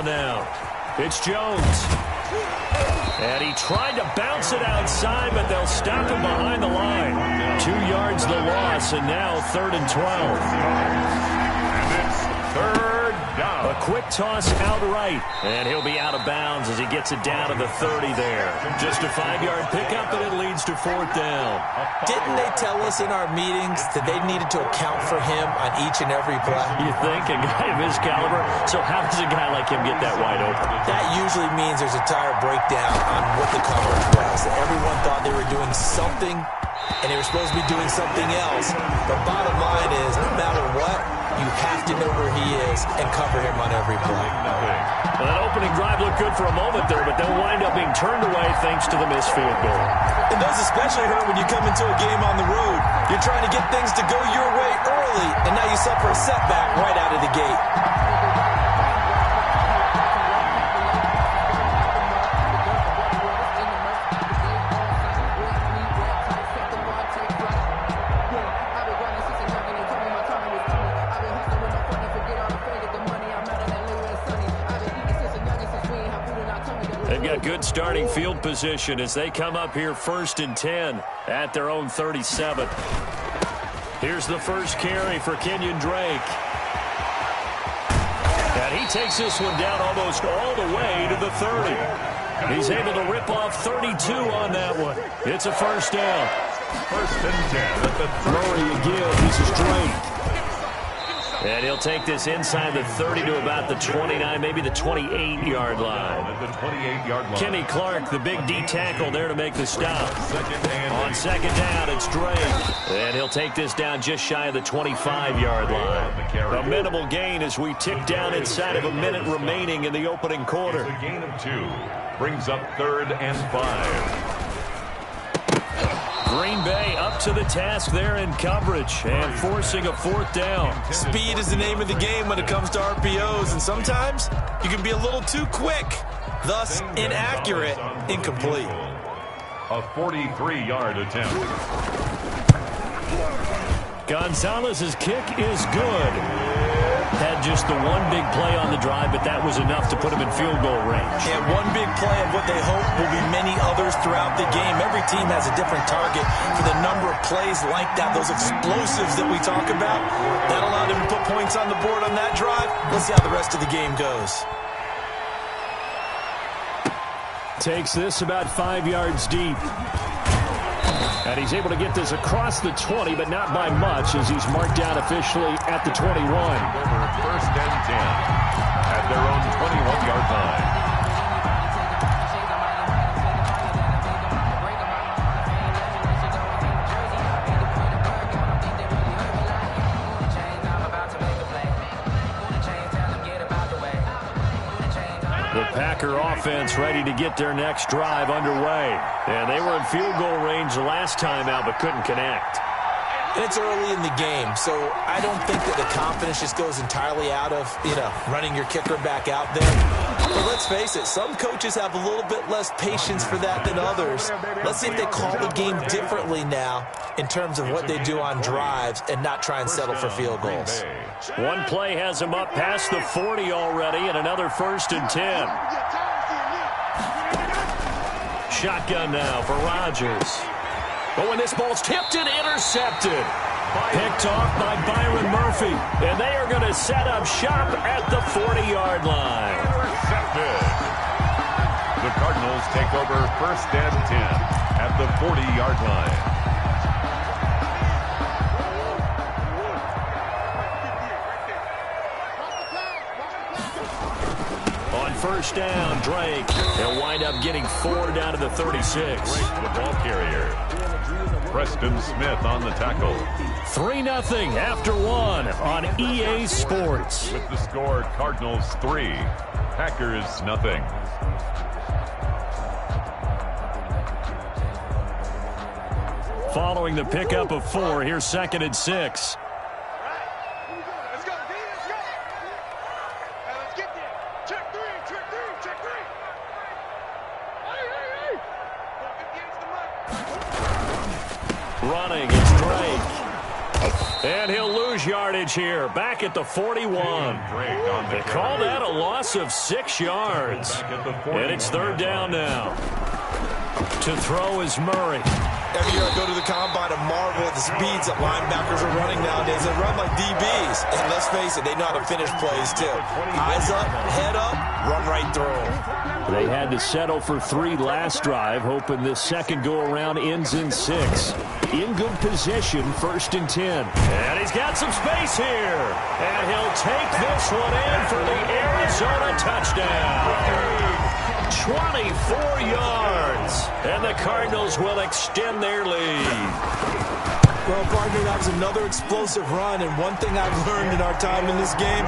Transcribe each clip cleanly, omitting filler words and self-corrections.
down now. It's Jones. And he tried to bounce it outside, but they'll stop him behind the line. 2 yards the loss, and now 3rd and 12. And it's 3rd down. A quick toss outright, and he'll be out of bounds as he gets it down to the 30 there. Just a 5-yard pickup, and it leads to 4th down. Didn't they tell us in our meetings that they needed to account for him on each and every play? You think? A guy of his caliber? So how does a guy like him get that wide open? That usually means there's a tire breakdown on what the coverage was. Everyone thought they were doing something, and they were supposed to be doing something else. But bottom line is, no matter what, you have to know where he is and cover him on every play. Well, that opening drive looked good for a moment there, but they'll wind up being turned away thanks to the missed field goal. And those especially hurt when you come into a game on the road. You're trying to get things to go your way early, and now you suffer a setback right out of the gate. They've got good starting field position as they come up here 1st and 10 at their own 37. Here's the first carry for Kenyon Drake. And he takes this one down almost all the way to the 30. He's able to rip off 32 on that one. It's a 1st down. 1st and 10 at the 30. Murray again. This is Drake. And he'll take this inside the 30 to about the 29, maybe the 28-yard line. At the 28-yard line. Kenny Clark, the big D tackle there to make the stop. On 2nd 2nd down, it's Drake. And he'll take this down just shy of the 25-yard line. A minimal gain as we tick down inside of a minute remaining in the opening quarter. It's a gain of 2. Brings up 3rd and 5. Green Bay up to the task there in coverage and forcing a 4th down. Speed is the name of the game when it comes to RPOs, and sometimes you can be a little too quick, thus inaccurate, incomplete. A 43-yard attempt. Gonzalez's kick is good. Had just the one big play on the drive, but that was enough to put him in field goal range. And one big play of what they hope will be many others throughout the game. Every team has a different target for the number of plays like that, those explosives that we talk about. That allowed him to put points on the board on that drive. Let's see how the rest of the game goes. Takes this about 5 yards deep. And he's able to get this across the 20, but not by much, as he's marked down officially at the 21. Over 1st and 10 at their own 21-yard line. The Packer offense ready to get their next drive underway. And they were in field goal range the last time out, but couldn't connect. And it's early in the game, so I don't think that the confidence just goes entirely out of, running your kicker back out there. But let's face it, some coaches have a little bit less patience for that than others. Let's see if they call the game differently now in terms of what they do on drives and not try and settle for field goals. One play has him up past the 40 already, and another 1st and 10. Shotgun now for Rodgers. But when this ball's tipped and intercepted. Picked off by Byron Murphy. And they are going to set up shop at the 40-yard line. Intercepted. The Cardinals take over 1st and 10 at the 40-yard line. On 1st down, Drake. He'll wind up getting 4 down to the 36. Drake, the ball carrier. Preston Smith on the tackle. 3-0 after 1 on EA Sports. With the score, Cardinals 3, Packers 0. Following the pickup of 4, here's 2nd and 6. Running, it's Drake. And he'll lose lose yardage here, back at the 41. They call that a loss of 6 yards. And it's third down now. To throw is Murray. Every year I go to the combine and marvel at the speeds that linebackers are running nowadays. They run like DBs. And let's face it, they know how to finish plays too. Eyes up, head up, run right through them. They had to settle for 3 last drive, hoping this second go-around ends in 6. In good position, 1st and 10. And he's got some space here. And he'll take this one in for the Arizona touchdown. 24 yards. And the Cardinals will extend their lead. Well, partner, that was another explosive run, and one thing I've learned in our time in this game,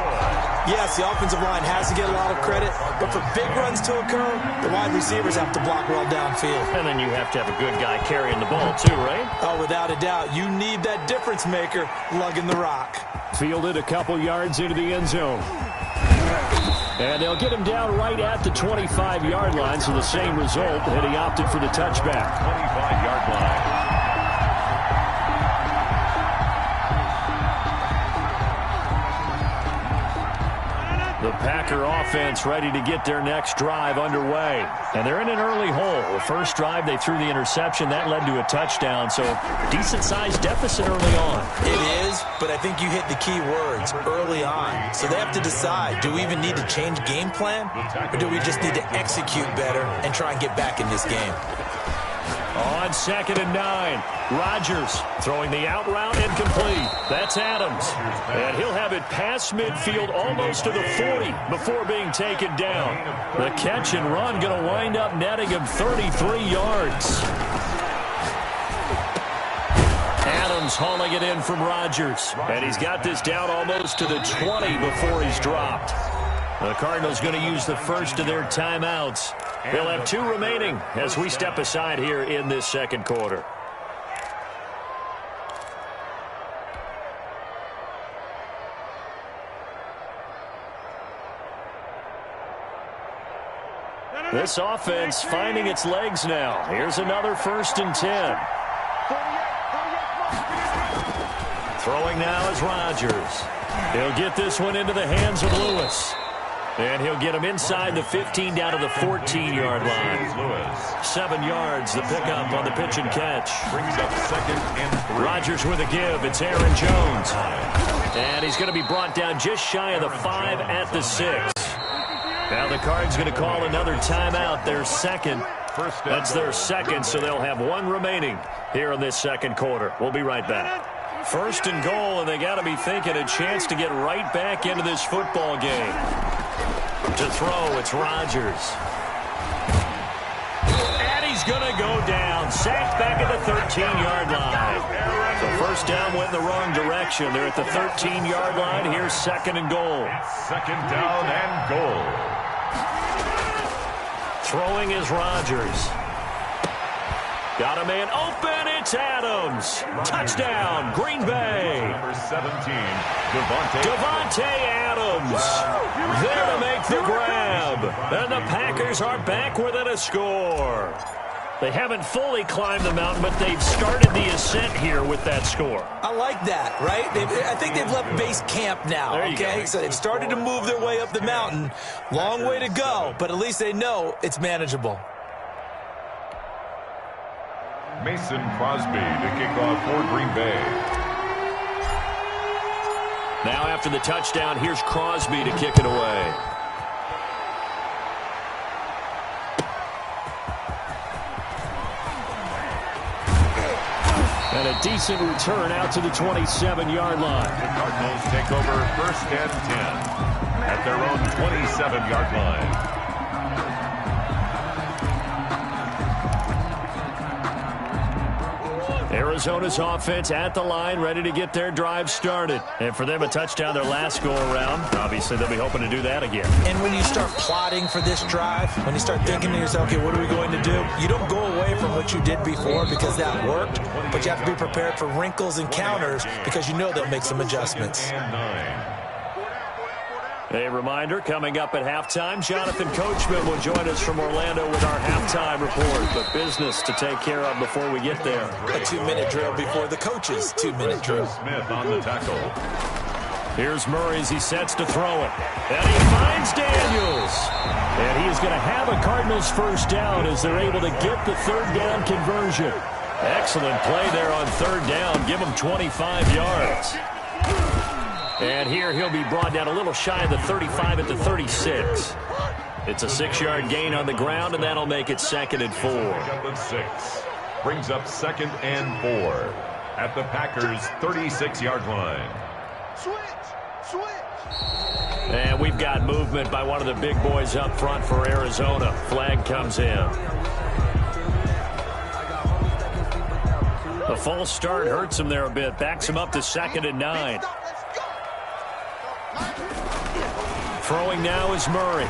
yes, the offensive line has to get a lot of credit, but for big runs to occur, the wide receivers have to block well downfield. And then you have to have a good guy carrying the ball too, right? Oh, without a doubt. You need that difference maker lugging the rock. Fielded a couple yards into the end zone. And they'll get him down right at the 25-yard line, so the same result, and he opted for the touchback. 25-yard line. The Packer offense ready to get their next drive underway. And they're in an early hole. The first drive, they threw the interception. That led to a touchdown, so decent-sized deficit early on. It is, but I think you hit the key words, early on. So they have to decide, do we even need to change game plan, or do we just need to execute better and try and get back in this game? On 2nd and 9, Rodgers throwing the out route incomplete. That's Adams. And he'll have it past midfield almost to the 40 before being taken down. The catch and run going to wind up netting him 33 yards. Adams hauling it in from Rodgers. And he's got this down almost to the 20 before he's dropped. The Cardinals going to use the first of their timeouts. They'll have 2 remaining as we step aside here in this second quarter. This offense finding its legs now. Here's another 1st and 10. Throwing now is Rodgers. He'll get this one into the hands of Lewis. And he'll get him inside the 15 down to the 14-yard line. 7 yards, the pickup on the pitch and catch. Brings up 2nd and 3. Rodgers with a give. It's Aaron Jones. And he's going to be brought down just shy of the 5 at the 6. Now the Cards going to call another timeout, their second. That's their second, so they'll have 1 remaining here in this second quarter. We'll be right back. 1st and goal, and they got to be thinking a chance to get right back into this football game. To throw, it's Rodgers. And he's going to go down. Sacked back at the 13-yard line. So first down went in the wrong direction. They're at the 13-yard line. Here's 2nd and goal. 2nd down and goal. Throwing is Rodgers. Got a man open. It's Adams. Touchdown, Green Bay. Number 17, Devontae Adams. There to make the grab. And the Packers are back within a score. They haven't fully climbed the mountain, but they've started the ascent here with that score. I like that, right? I think they've left base camp now, okay? So they've started to move their way up the mountain. Long way to go, but at least they know it's manageable. Mason Crosby to kick off for Green Bay. Now after the touchdown, here's Crosby to kick it away. And a decent return out to the 27-yard line. The Cardinals take over 1st and 10 at their own 27-yard line. Arizona's offense at the line, ready to get their drive started. And for them, a touchdown their last go-around. Obviously, they'll be hoping to do that again. And when you start plotting for this drive, when you start thinking to yourself, okay, what are we going to do? You don't go away from what you did before because that worked, but you have to be prepared for wrinkles and counters because you know they'll make some adjustments. A reminder, coming up at halftime, Jonathan Coachman will join us from Orlando with our halftime report. But business to take care of before we get there. A 2-minute drill before the coach's 2-minute drill. Smith on the tackle. Here's Murray as he sets to throw it. And he finds Daniels. And he is going to have a Cardinals first down as they're able to get the third down conversion. Excellent play there on third down. Give him 25 yards. And here he'll be brought down a little shy of the 35 at the 36. It's a 6-yard gain on the ground, and that'll make it 2nd and 4. 2nd and 6. Brings up 2nd and 4 at the Packers' 36-yard line. And we've got movement by one of the big boys up front for Arizona. Flag comes in. The false start hurts him there a bit. Backs him up to 2nd and 9. Throwing now is Murray.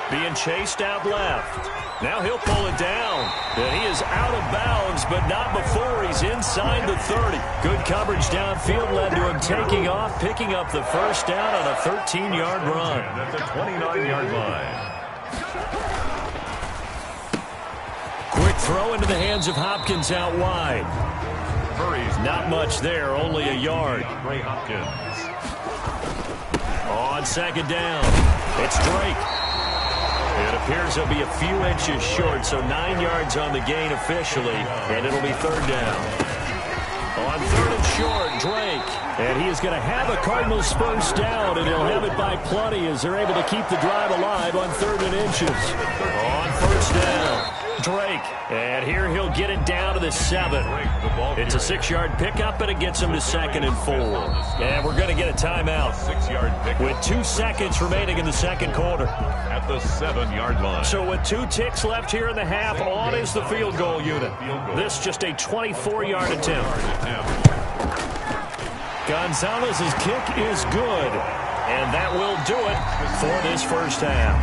Being chased out left. Now he'll pull it down. And he is out of bounds, but not before he's inside the 30. Good coverage downfield led to him taking off, picking up the first down on a 13-yard run. At the 29-yard line. Quick throw into the hands of Hopkins out wide. Murray's not much there, only a yard. Ray Hopkins. On 2nd down, it's Drake. It appears he'll be a few inches short, so 9 yards on the gain officially, and it'll be third down. On 3rd and short, Drake. And he is going to have a Cardinals first down, and he'll have it by plenty as they're able to keep the drive alive on 3rd and inches. On 1st down, Drake. And here he'll get it down to the 7. It's a 6-yard pickup, and it gets him to 2nd and 4. And we're going to get a timeout 6-yard pickup with 2 seconds remaining in the second quarter. At the 7-yard line. So with 2 ticks left here in the half, on is the field goal unit. This just a 24-yard attempt. Gonzalez's kick is good. And that will do it for this first half.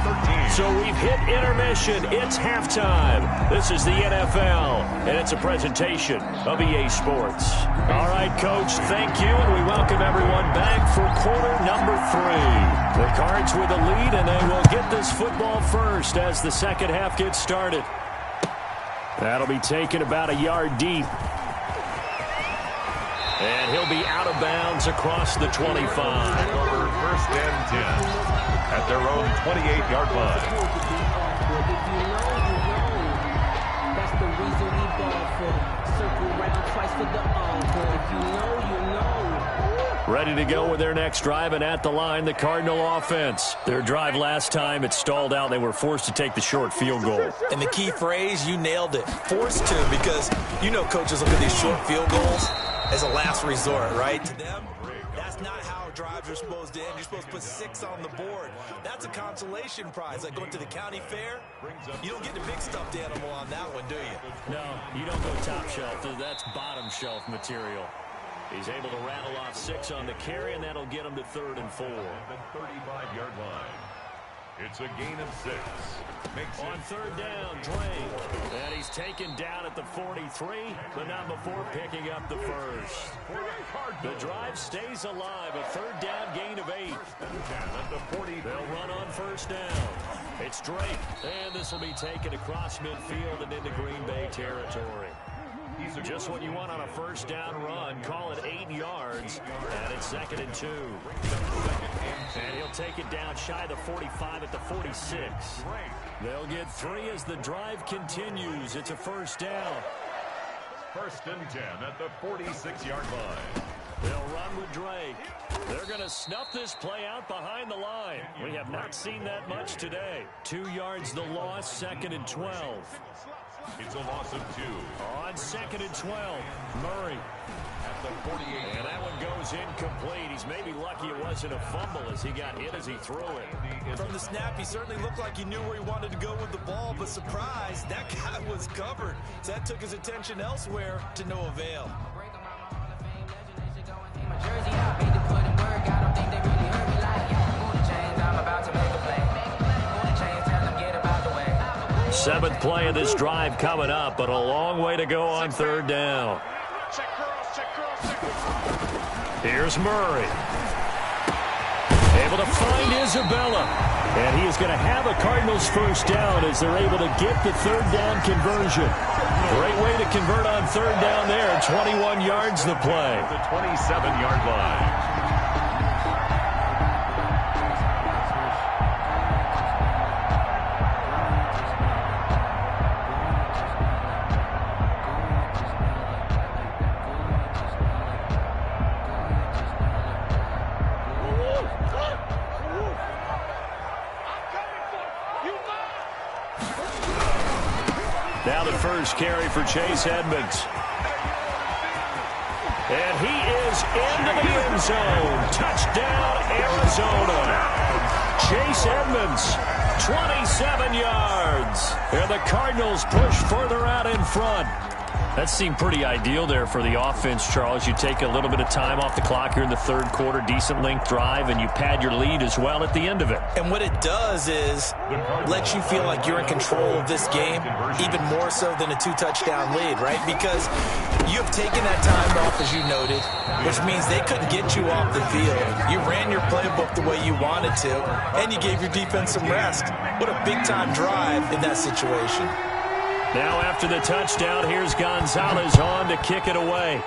So we've hit intermission. It's halftime. This is the NFL, and it's a presentation of EA Sports. All right, Coach, thank you, and we welcome everyone back for quarter number 3. The Cards with a lead, and they will get this football first as the second half gets started. That'll be taken about a yard deep. And he'll be out of bounds across the 25. Over 1st and 10 at their own 28-yard line. That's the reason we ball for. Circle round twice for the encore. If you know, you know. Ready to go with their next drive, and at the line, the Cardinal offense. Their drive last time, it stalled out. They were forced to take the short field goal. And the key phrase, you nailed it. Forced to, because you know coaches look at these short field goals as a last resort, right? To them, that's not how drives are supposed to end. You're supposed to put 6 on the board. That's a consolation prize, like going to the county fair. You don't get the big stuffed animal on that one, do you? No, you don't go top shelf. That's bottom shelf material. He's able to rattle off 6 on the carry, and that'll get him to 3rd and 4. The 35-yard line. It's a gain of 6. On 3rd down, Drake. And he's taken down at the 43, but not before picking up the first. The drive stays alive. A 3rd down gain of 8. At the 40. They'll run on 1st down. It's Drake. And this will be taken across midfield and into Green Bay territory. Just what you want on a 1st down run. Call it 8 yards. And it's 2nd and 2. And he'll take it down shy of the 45 at the 46. They'll get 3 as the drive continues. It's a 1st down. 1st and 10 at the 46-yard line. They'll run with Drake. They're going to snuff this play out behind the line. We have not seen that much today. 2 yards the loss, 2nd and 12. It's a loss of 2. On 2nd and 12, Murray. At the 48. And that one goes incomplete. He's maybe lucky it wasn't a fumble as he got hit as he threw it. From the snap, he certainly looked like he knew where he wanted to go with the ball, but surprise, that guy was covered. So that took his attention elsewhere to no avail. Seventh play of this drive coming up, but a long way to go on 3rd down. Here's Murray. Able to find Isabella. And he is going to have a Cardinals first down as they're able to get the third down conversion. Great way to convert on third down there. 21 yards the play. The 27-yard line. Now the first carry for Chase Edmonds. And he is into the end zone. Touchdown, Arizona. Chase Edmonds, 27 yards. And the Cardinals push further out in front. That seemed pretty ideal there for the offense, Charles. You take a little bit of time off the clock here in the third quarter, decent length drive, and you pad your lead as well at the end of it. And what it does is let you feel like you're in control of this game, even more so than a two-touchdown lead, right? Because you have taken that time off, as you noted, which means they couldn't get you off the field. You ran your playbook the way you wanted to, and you gave your defense some rest. What a big-time drive in that situation. Now after the touchdown, here's Gonzalez on to kick it away.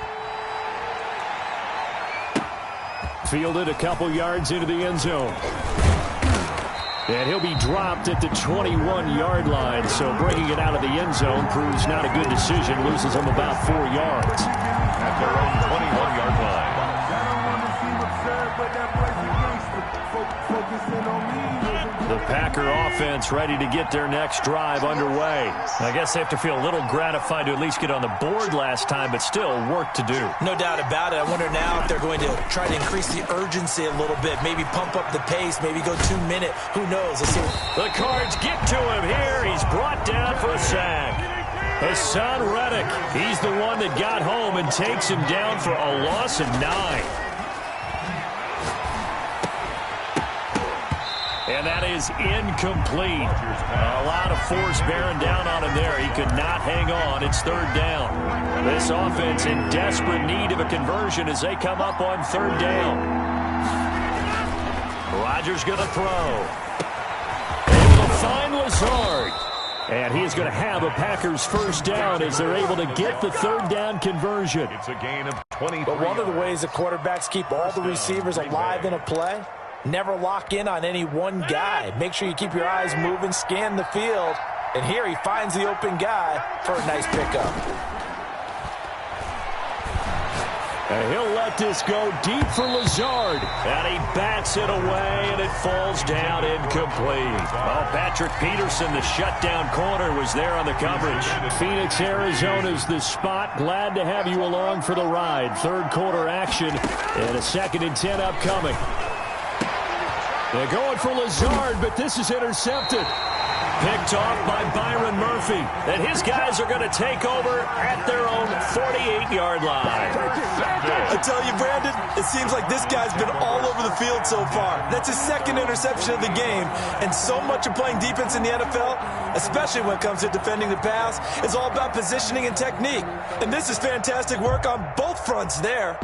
Fielded a couple yards into the end zone. And he'll be dropped at the 21-yard line. So bringing it out of the end zone proves not a good decision. Loses him about 4 yards. At their own 21-yard line. The Packer offense ready to get their next drive underway. I guess they have to feel a little gratified to at least get on the board last time, but still work to do. No doubt about it. I wonder now if they're going to try to increase the urgency a little bit, maybe pump up the pace, maybe go 2 minute. Who knows? Let's see. The Cards get to him here. He's brought down for a sack. Hassan Reddick, he's the one that got home and takes him down for a loss of 9. And that is incomplete. A lot of force bearing down on him there. He could not hang on. It's third down. This offense in desperate need of a conversion as they come up on third down. Rodgers going to throw. Able to find Lazard. And he is going to have a Packers first down as they're able to get the third down conversion. It's a gain of 23. But one of the ways the quarterbacks keep all the receivers alive in a play, never lock in on any one guy. Make sure you keep your eyes moving, scan the field. And here he finds the open guy for a nice pickup. And he'll let this go deep for Lazard. And he bats it away, and it falls down incomplete. Well, Patrick Peterson, the shutdown corner, was there on the coverage. Phoenix, Arizona's the spot. Glad to have you along for the ride. Third quarter action, and a 2nd and 10 upcoming. They're going for Lazard, but this is intercepted. Picked off by Byron Murphy. And his guys are going to take over at their own 48-yard line. I tell you, Brandon, it seems like this guy's been all over the field so far. That's his 2nd interception of the game. And so much of playing defense in the NFL, especially when it comes to defending the pass, is all about positioning and technique. And this is fantastic work on both fronts there.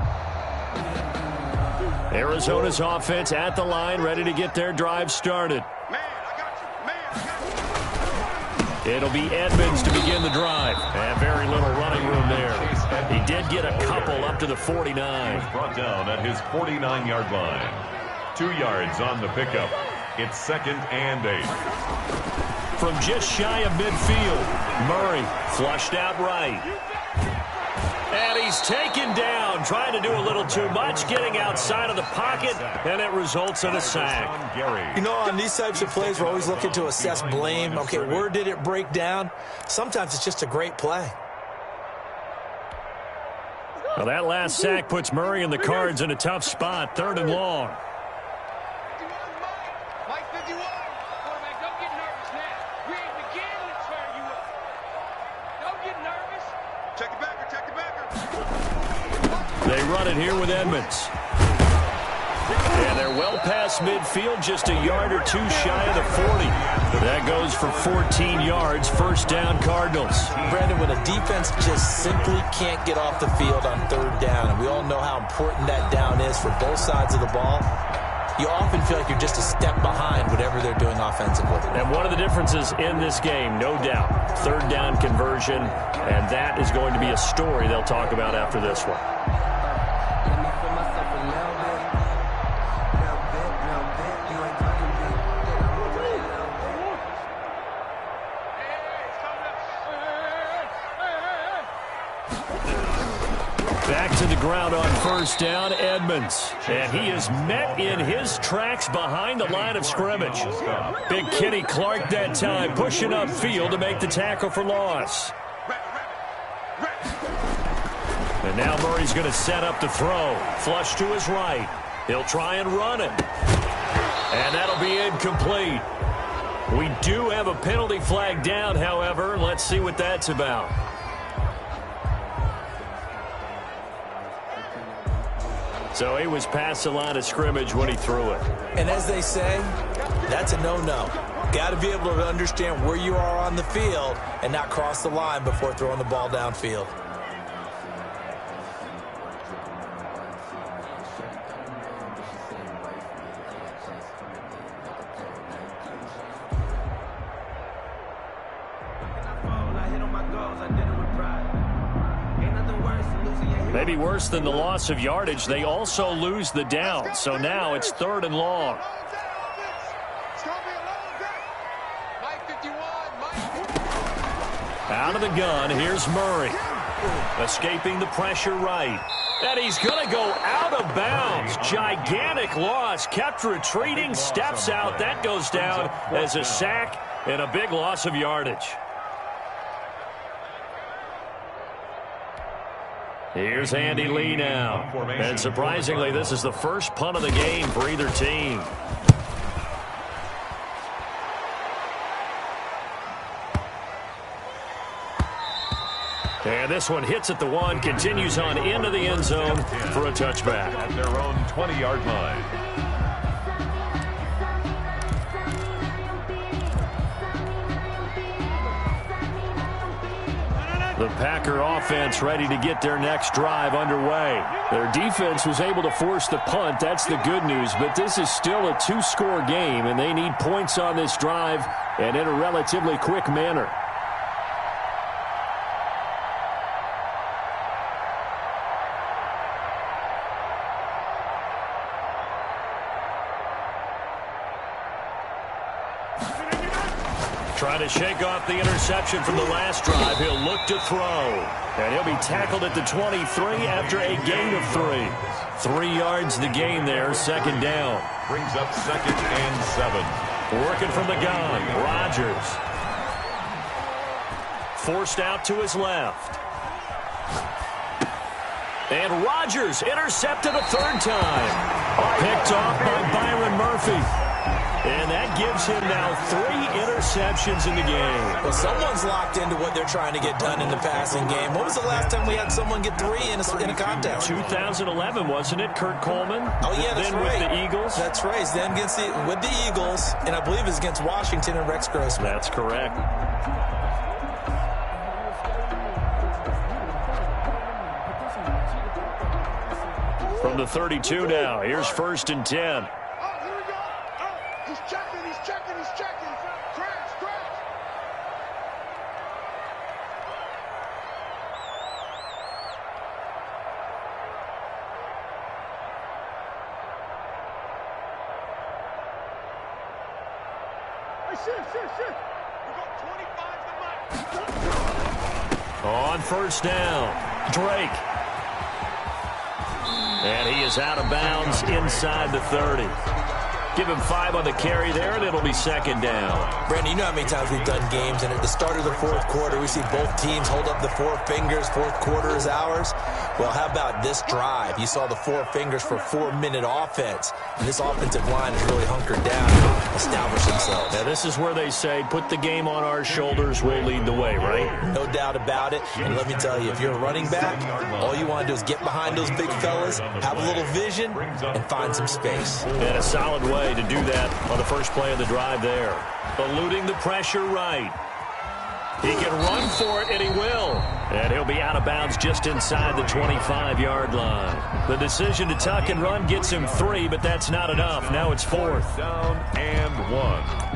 Arizona's offense at the line, ready to get their drive started. It'll be Edmonds to begin the drive. And very little running room there. He did get a couple up to the 49. He was brought down at his 49-yard line. 2 yards on the pickup. It's 2nd and 8. From just shy of midfield, Murray flushed out right. And he's taken down, trying to do a little too much, getting outside of the pocket, and it results in a sack. You know, on these types of plays, we're always looking to assess blame. Okay, where did it break down? Sometimes it's just a great play. Well, that last sack puts Murray and the Cards in a tough spot, 3rd and long. They run it here with Edmonds. And they're well past midfield, just a yard or 2 shy of the 40. That goes for 14 yards, first down Cardinals. Brandon, when a defense just simply can't get off the field on third down, and we all know how important that down is for both sides of the ball, you often feel like you're just a step behind whatever they're doing offensively. And one of the differences in this game, no doubt, third down conversion, and that is going to be a story they'll talk about after this one. Back to the ground on first down, Edmonds. And he is met in his tracks behind the line of scrimmage. Big Kenny Clark that time, pushing upfield to make the tackle for loss. And now Murray's going to set up to throw. Flush to his right. He'll try and run it. And that'll be incomplete. We do have a penalty flag down, however. Let's see what that's about. So he was past the line of scrimmage when he threw it. And as they say, that's a no-no. Got to be able to understand where you are on the field and not cross the line before throwing the ball downfield. Maybe worse than the loss of yardage, they also lose the down. So now it's 3rd and long. Out of the gun, here's Murray. Escaping the pressure right. And he's going to go out of bounds. Gigantic loss. Kept retreating, steps out. That goes down as a sack and a big loss of yardage. Here's Andy Lee now. And surprisingly, this is the first punt of the game for either team. And this one hits at the 1, continues on into the end zone for a touchback. At their own 20-yard line. The Packer offense ready to get their next drive underway. Their defense was able to force the punt. That's the good news. But this is still a 2-score game, and they need points on this drive and in a relatively quick manner. Trying to shake off the interception from the last drive. He'll look to throw. And he'll be tackled at the 23 after a gain of 3. 3 yards the gain there, 2nd down. Brings up 2nd and 7. Working from the gun, Rodgers. Forced out to his left. And Rodgers intercepted a 3rd time. Picked off by Byron Murphy. And that gives him now 3 interceptions in the game. Well, someone's locked into what they're trying to get done in the passing game. When was the last time we had someone get 3 in a contest? 2011, wasn't it, Kurt Coleman? Oh, yeah, that's then right. With the Eagles? That's right. Then with the Eagles, and I believe it's against Washington and Rex Grossman. That's correct. From the 32 now, here's 1st and 10. He's checking. Crash. Hey, shit. We got 25 to match. On 1st down, Drake. And he is out of bounds inside the 30. Give him 5 on the carry there, and it'll be 2nd down. Brandon, you know how many times we've done games, and at the start of the 4th quarter, we see both teams hold up the 4 fingers, 4th quarter is ours. Well, how about this drive? You saw the 4 fingers for 4-minute offense, and this offensive line has really hunkered down and established themselves. Now, this is where they say, put the game on our shoulders, we'll lead the way, right? No doubt about it, and let me tell you, if you're a running back, all you want to do is get behind those big fellas, have a little vision, and find some space. And a solid way to do that on the first play of the drive there. Eluding the pressure right. He can run for it, and he will. And he'll be out of bounds just inside the 25-yard line. The decision to tuck and run gets him 3, but that's not enough. Now it's 4th. Down and 1.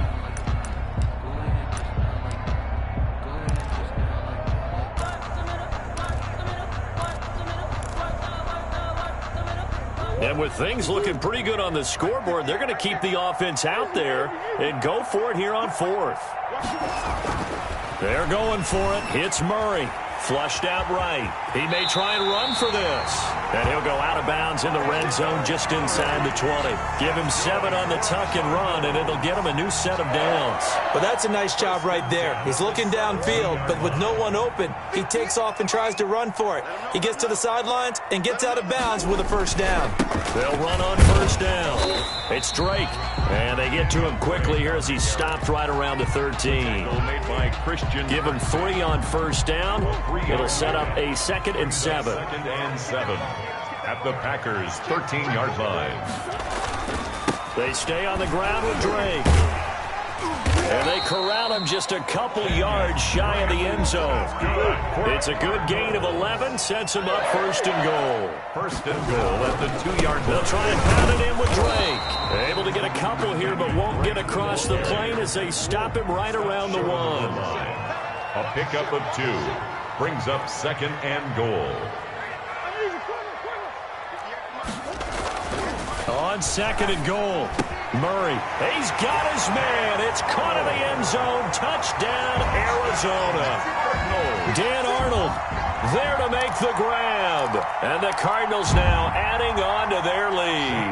And with things looking pretty good on the scoreboard, they're going to keep the offense out there and go for it here on 4th. They're going for it. Hits Murray. Flushed out right. He may try and run for this. And he'll go out of bounds in the red zone just inside the 20. Give him 7 on the tuck and run, and it'll get him a new set of downs. Well, that's a nice job right there. He's looking downfield, but with no one open, he takes off and tries to run for it. He gets to the sidelines and gets out of bounds with a first down. They'll run on first down. It's Drake. And they get to him quickly here as he stopped right around the 13. Made by Christian. Give him 3 on first down. It'll set up a 2nd and 7. 2nd and 7 at the Packers' 13-yard line. They stay on the ground with Drake. And they corral him just a couple yards shy of the end zone. It's a good gain of 11, sets him up 1st and goal. 1st and goal at the 2-yard line. They'll try and pound it in with Drake. Able to get a couple here, but won't get across the plane as they stop him right around the 1. A pickup of 2 brings up 2nd and goal. On 2nd and goal. Murray, he's got his man. It's caught in the end zone. Touchdown, Arizona. Dan Arnold there to make the grab. And the Cardinals now adding on to their lead.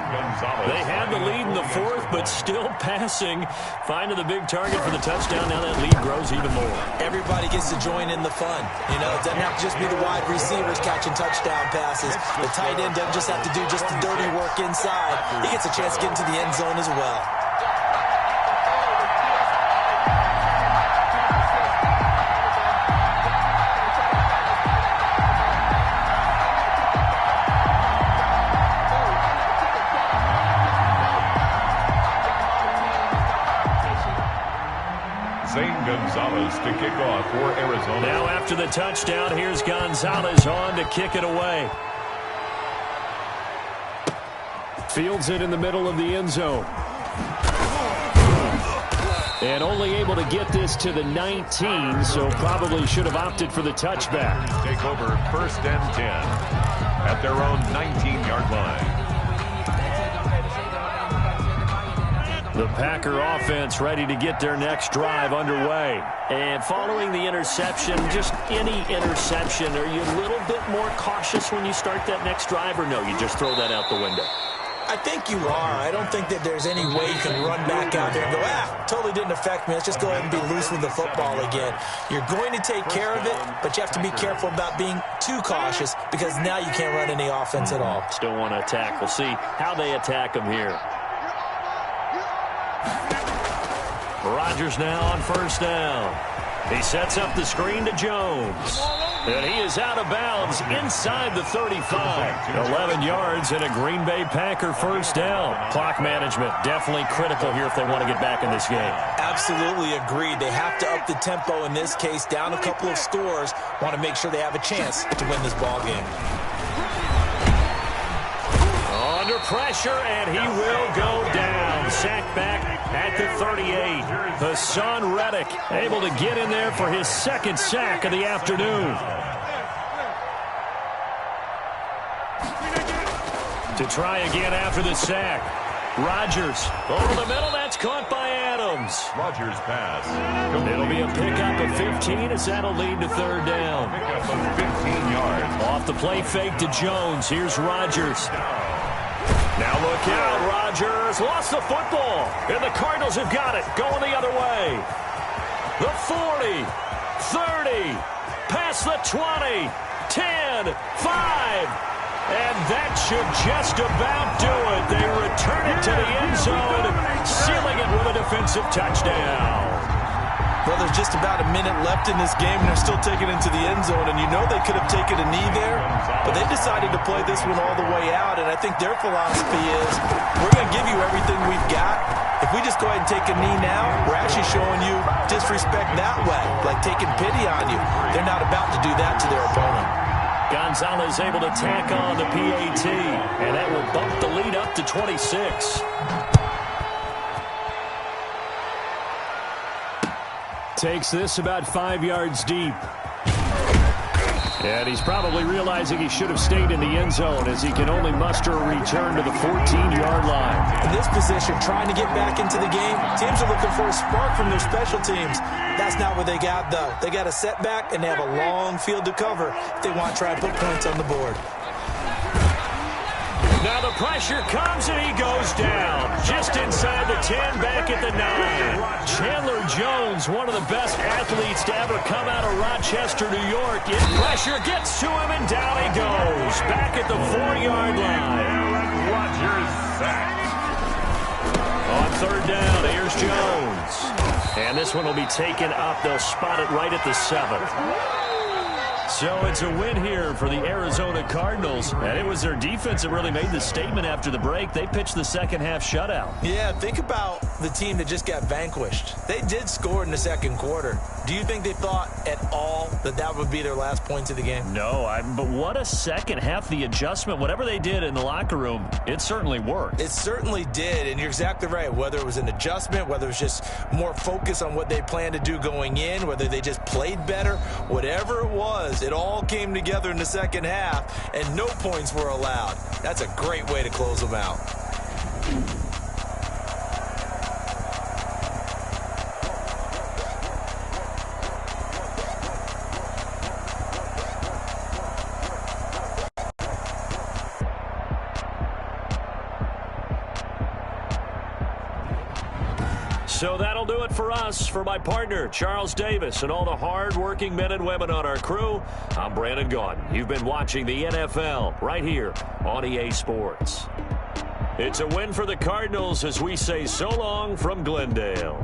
They had the lead in the 4th, but still passing. Finding the big target for the touchdown. Now that lead grows even more. Everybody gets to join in the fun. You know, it doesn't have to just be the wide receivers catching touchdown passes. The tight end doesn't just have to do just the dirty work inside. He gets a chance to get into the end zone as well. Gonzalez to kick off for Arizona. Now after the touchdown, here's Gonzalez on to kick it away. Fields it in the middle of the end zone. And only able to get this to the 19, so probably should have opted for the touchback. Take over 1st and 10 at their own 19-yard line. The Packer offense ready to get their next drive underway. And following the interception, just any interception, are you a little bit more cautious when you start that next drive, or no, you just throw that out the window? I think you are. I don't think that there's any way you can run back out there and go, totally didn't affect me. Let's just go ahead and be loose with the football again. You're going to take care of it, but you have to be careful about being too cautious because now you can't run any offense at all. Still want to attack. We'll see how they attack him here. Rodgers now on first down. He sets up the screen to Jones. And he is out of bounds inside the 35. 11 yards and a Green Bay Packer first down. Clock management definitely critical here if they want to get back in this game. Absolutely agreed. They have to up the tempo in this case, down a couple of scores. Want to make sure they have a chance to win this ball game. Under pressure, and he will go down. Sacked back at the 38. Hassan Reddick able to get in there for his 2nd sack of the afternoon. To try again after the sack. Rodgers over the middle. That's caught by Adams. Rodgers pass. It'll be a pickup of 15 as that'll lead to 3rd down. Pickup of 15 yards. Off the play fake to Jones. Here's Rodgers. Now look out, Rodgers lost the football, and the Cardinals have got it, going the other way. The 40, 30, past the 20, 10, 5, and that should just about do it. They return it to the end zone, sealing it with a defensive touchdown. Well, there's just about a minute left in this game, and they're still taking it into the end zone. And you know they could have taken a knee there, but they decided to play this one all the way out. And I think their philosophy is, we're going to give you everything we've got. If we just go ahead and take a knee now, we're actually showing you disrespect that way, like taking pity on you. They're not about to do that to their opponent. Gonzalez able to tack on the PAT, and that will bump the lead up to 26. Takes this about 5 yards deep. And he's probably realizing he should have stayed in the end zone as he can only muster a return to the 14-yard line. In this position, trying to get back into the game, teams are looking for a spark from their special teams. That's not what they got, though. They got a setback, and they have a long field to cover if they want to try and put points on the board. Now the pressure comes, and he goes down. Just inside the 10, back at the 9. Chandler Jones, one of the best athletes to ever come out of Rochester, New York. Pressure gets to him, and down he goes. Back at the 4-yard line. Rodgers sacked. On third down, here's Jones. And this one will be taken up. They'll spot it right at the 7th. So it's a win here for the Arizona Cardinals, and it was their defense that really made the statement after the break. They pitched the second-half shutout. Yeah, think about the team that just got vanquished. They did score in the second quarter. Do you think they thought at all that that would be their last points of the game? No, but what a second half. The adjustment, whatever they did in the locker room, it certainly worked. It certainly did, and you're exactly right. Whether it was an adjustment, whether it was just more focus on what they planned to do going in, whether they just played better, whatever it was, it all came together in the second half, and no points were allowed. That's a great way to close them out. So that'll do it for us. For my partner, Charles Davis, and all the hard-working men and women on our crew, I'm Brandon Gaudin. You've been watching the NFL right here on EA Sports. It's a win for the Cardinals as we say so long from Glendale.